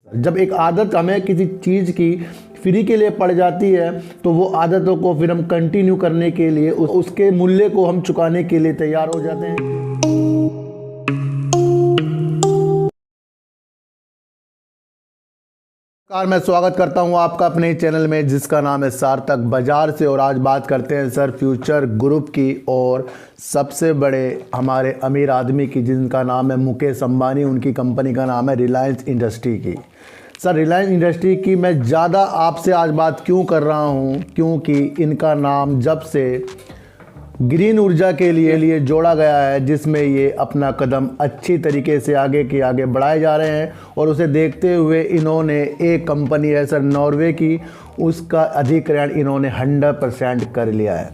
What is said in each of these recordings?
जब एक आदत हमें किसी चीज़ की फ्री के लिए पड़ जाती है तो वो आदतों को फिर हम कंटिन्यू करने के लिए उसके मूल्य को हम चुकाने के लिए तैयार हो जाते हैं। मैं स्वागत करता हूं आपका अपने चैनल में जिसका नाम है सार्थक बाजार से। और आज बात करते हैं सर फ्यूचर ग्रुप की और सबसे बड़े हमारे अमीर आदमी की जिनका नाम है मुकेश अंबानी। उनकी कंपनी का नाम है रिलायंस इंडस्ट्री की। सर रिलायंस इंडस्ट्री की मैं ज़्यादा आपसे आज बात क्यों कर रहा हूं, क्योंकि इनका नाम जब से ग्रीन ऊर्जा के लिए जोड़ा गया है, जिसमें ये अपना कदम अच्छी तरीके से आगे बढ़ाए जा रहे हैं। और उसे देखते हुए इन्होंने एक कंपनी है सर नॉर्वे की, उसका अधिग्रहण इन्होंने 100% कर लिया है।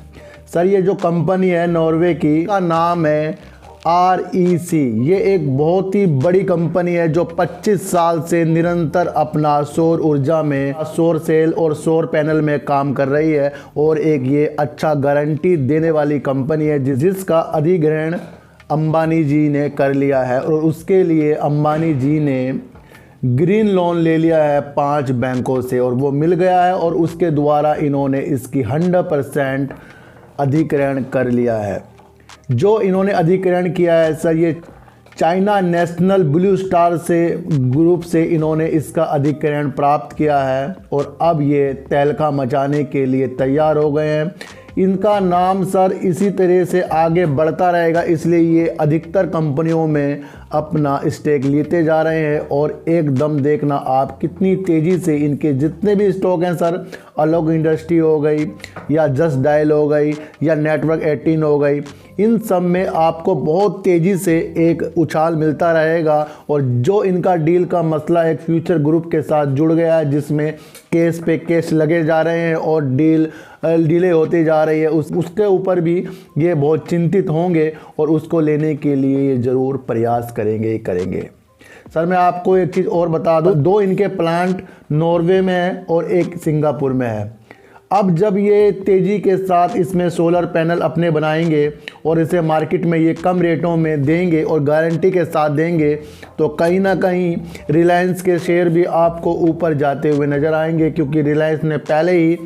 सर ये जो कंपनी है नॉर्वे की, का नाम है REC। ये एक बहुत ही बड़ी कंपनी है जो 25 साल से निरंतर अपना सौर ऊर्जा में सौर सेल और सौर पैनल में काम कर रही है। और एक ये अच्छा गारंटी देने वाली कंपनी है जिसका अधिग्रहण अंबानी जी ने कर लिया है। और उसके लिए अंबानी जी ने ग्रीन लोन ले लिया है 5 बैंकों से और वो मिल गया है। और उसके द्वारा इन्होंने इसकी 100% अधिग्रहण कर लिया है। जो इन्होंने अधिग्रहण किया है सर, ये चाइना नेशनल ब्लू स्टार से ग्रुप से इन्होंने इसका अधिग्रहण प्राप्त किया है। और अब ये तहलका मचाने के लिए तैयार हो गए हैं। इनका नाम सर इसी तरह से आगे बढ़ता रहेगा, इसलिए ये अधिकतर कंपनियों में अपना स्टेक लेते जा रहे हैं। और एकदम देखना आप कितनी तेज़ी से इनके जितने भी स्टॉक हैं सर, अलोक इंडस्ट्री हो गई या जस्ट डायल हो गई या नेटवर्क 18 हो गई, इन सब में आपको बहुत तेज़ी से एक उछाल मिलता रहेगा। और जो इनका डील का मसला एक फ्यूचर ग्रुप के साथ जुड़ गया है, जिसमें केस पे केस लगे जा रहे हैं और डील डिले होती जा रही है, उसके ऊपर भी ये बहुत चिंतित होंगे और उसको लेने के लिए ये ज़रूर प्रयास करेंगे। सर मैं आपको एक चीज़ और बता दूं, 2 इनके प्लांट नॉर्वे में है और एक सिंगापुर में है। अब जब ये तेज़ी के साथ इसमें सोलर पैनल अपने बनाएंगे और इसे मार्केट में ये कम रेटों में देंगे और गारंटी के साथ देंगे, तो कहीं ना कहीं रिलायंस के शेयर भी आपको ऊपर जाते हुए नज़र आएंगे। क्योंकि रिलायंस ने पहले ही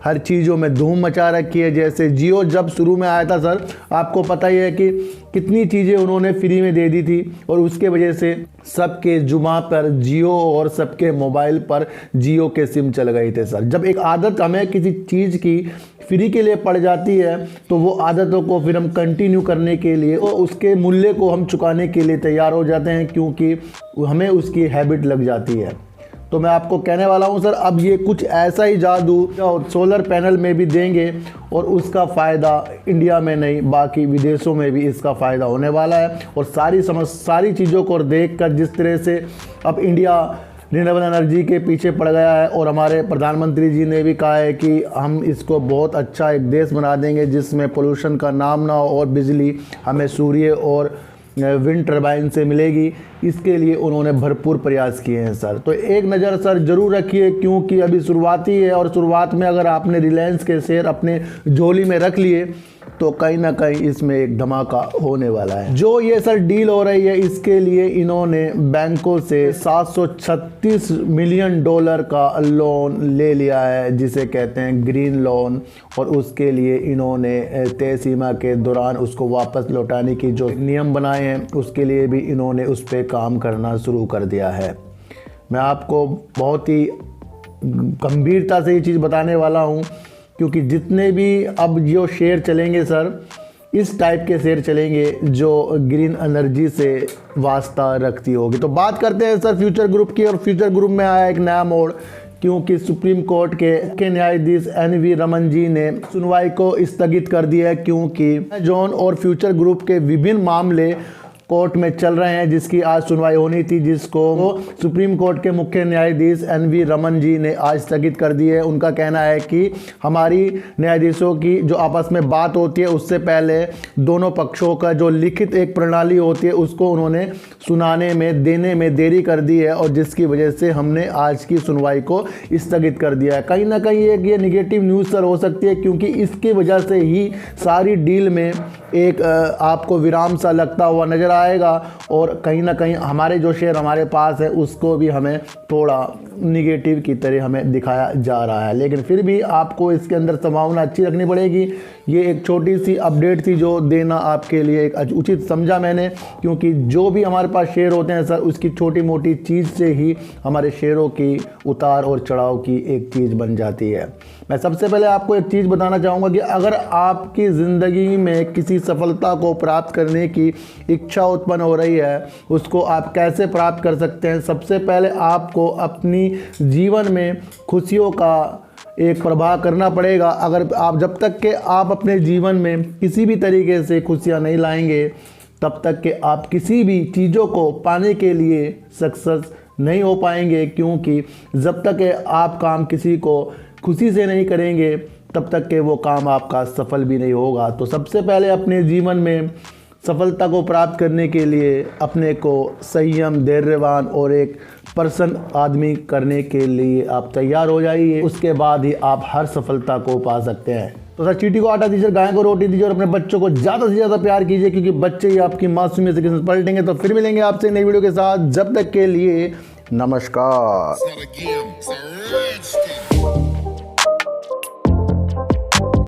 हर चीज़ों में धूम मचा रखी है। जैसे जियो जब शुरू में आया था सर, आपको पता ही है कि कितनी चीज़ें उन्होंने फ्री में दे दी थी और उसके वजह से सबके जुमा पर जियो और सबके मोबाइल पर जियो के सिम चल गए थे सर। जब एक आदत हमें किसी चीज़ की फ्री के लिए पड़ जाती है तो वो आदतों को फिर हम कंटिन्यू करने के लिए और उसके मूल्य को हम चुकाने के लिए तैयार हो जाते हैं, क्योंकि हमें उसकी हैबिट लग जाती है। तो मैं आपको कहने वाला हूं सर, अब ये कुछ ऐसा ही जादू सोलर पैनल में भी देंगे और उसका फ़ायदा इंडिया में नहीं बाकी विदेशों में भी इसका फ़ायदा होने वाला है। और सारी चीज़ों को देखकर जिस तरह से अब इंडिया रिन्यूएबल एनर्जी के पीछे पड़ गया है और हमारे प्रधानमंत्री जी ने भी कहा है कि हम इसको बहुत अच्छा एक देश बना देंगे जिसमें पोल्यूशन का नाम ना हो और बिजली हमें सूर्य और विंड टर्बाइन से मिलेगी। इसके लिए उन्होंने भरपूर प्रयास किए हैं सर। तो एक नज़र सर ज़रूर रखिए, क्योंकि अभी शुरुआती है और शुरुआत में अगर आपने रिलायंस के शेयर अपने झोली में रख लिए तो कहीं ना कहीं इसमें एक धमाका होने वाला है। जो ये सर डील हो रही है, इसके लिए इन्होंने बैंकों से $736 मिलियन का लोन ले लिया है, जिसे कहते हैं ग्रीन लोन। और उसके लिए इन्होंने तय सीमा के दौरान उसको वापस लौटाने की जो नियम बनाए हैं, उसके लिए भी इन्होंने उस पर काम करना शुरू कर दिया है। मैं आपको बहुत ही गंभीरता से ये चीज़ बताने वाला हूँ, क्योंकि जितने भी अब जो शेयर चलेंगे सर, इस टाइप के शेयर चलेंगे जो ग्रीन एनर्जी से वास्ता रखती होगी। तो बात करते हैं सर फ्यूचर ग्रुप की। और फ्यूचर ग्रुप में आया एक नया मोड़, क्योंकि सुप्रीम कोर्ट के न्यायाधीश NV रमन जी ने सुनवाई को स्थगित कर दिया है, क्योंकि जॉन और फ्यूचर ग्रुप के विभिन्न मामले कोर्ट में चल रहे हैं, जिसकी आज सुनवाई होनी थी, जिसको सुप्रीम कोर्ट के मुख्य न्यायाधीश NV रमन जी ने आज स्थगित कर दी है। उनका कहना है कि हमारी न्यायाधीशों की जो आपस में बात होती है, उससे पहले दोनों पक्षों का जो लिखित एक प्रणाली होती है उसको उन्होंने सुनाने में देने में देरी कर दी है, और जिसकी वजह से हमने आज की सुनवाई को स्थगित कर दिया है। कहीं ना कहीं एक ये निगेटिव न्यूज़ सर हो सकती है, क्योंकि इसकी वजह से ही सारी डील में एक आपको विराम सा लगता हुआ नजर बढ़ाएगा और कहीं ना कहीं हमारे जो शेयर हमारे पास है उसको भी हमें थोड़ा निगेटिव की तरह हमें दिखाया जा रहा है। लेकिन फिर भी आपको इसके अंदर संभावना अच्छी रखनी पड़ेगी। ये एक छोटी सी अपडेट थी जो देना आपके लिए एक उचित समझा मैंने, क्योंकि जो भी हमारे पास शेयर होते हैं सर, उसकी छोटी मोटी चीज़ से ही हमारे शेयरों की उतार और चढ़ाव की एक चीज़ बन जाती है। मैं सबसे पहले आपको एक चीज़ बताना चाहूँगा कि अगर आपकी ज़िंदगी में किसी सफलता को प्राप्त करने की इच्छा उत्पन्न हो रही है, उसको आप कैसे प्राप्त कर सकते हैं। सबसे पहले आपको अपनी जीवन में खुशियों का एक प्रवाह करना पड़ेगा। अगर आप जब तक कि आप अपने जीवन में किसी भी तरीके से खुशियाँ नहीं लाएंगे, तब तक कि आप किसी भी चीज़ों को पाने के लिए सक्सेस नहीं हो पाएंगे, क्योंकि जब तक आप काम किसी को खुशी से नहीं करेंगे तब तक के वो काम आपका सफल भी नहीं होगा। तो सबसे पहले अपने जीवन में सफलता को प्राप्त करने के लिए अपने को संयम, धैर्यवान और एक प्रसन्न आदमी करने के लिए आप तैयार हो जाइए। उसके बाद ही आप हर सफलता को पा सकते हैं। तो सर, चींटी को आटा दीजिए, गाय को रोटी दीजिए और अपने बच्चों को ज़्यादा से ज़्यादा प्यार कीजिए, क्योंकि बच्चे ही आपकी मासूमियत से किस्मत पलटेंगे। तो फिर मिलेंगे आपसे नई वीडियो के साथ, जब तक के लिए नमस्कार।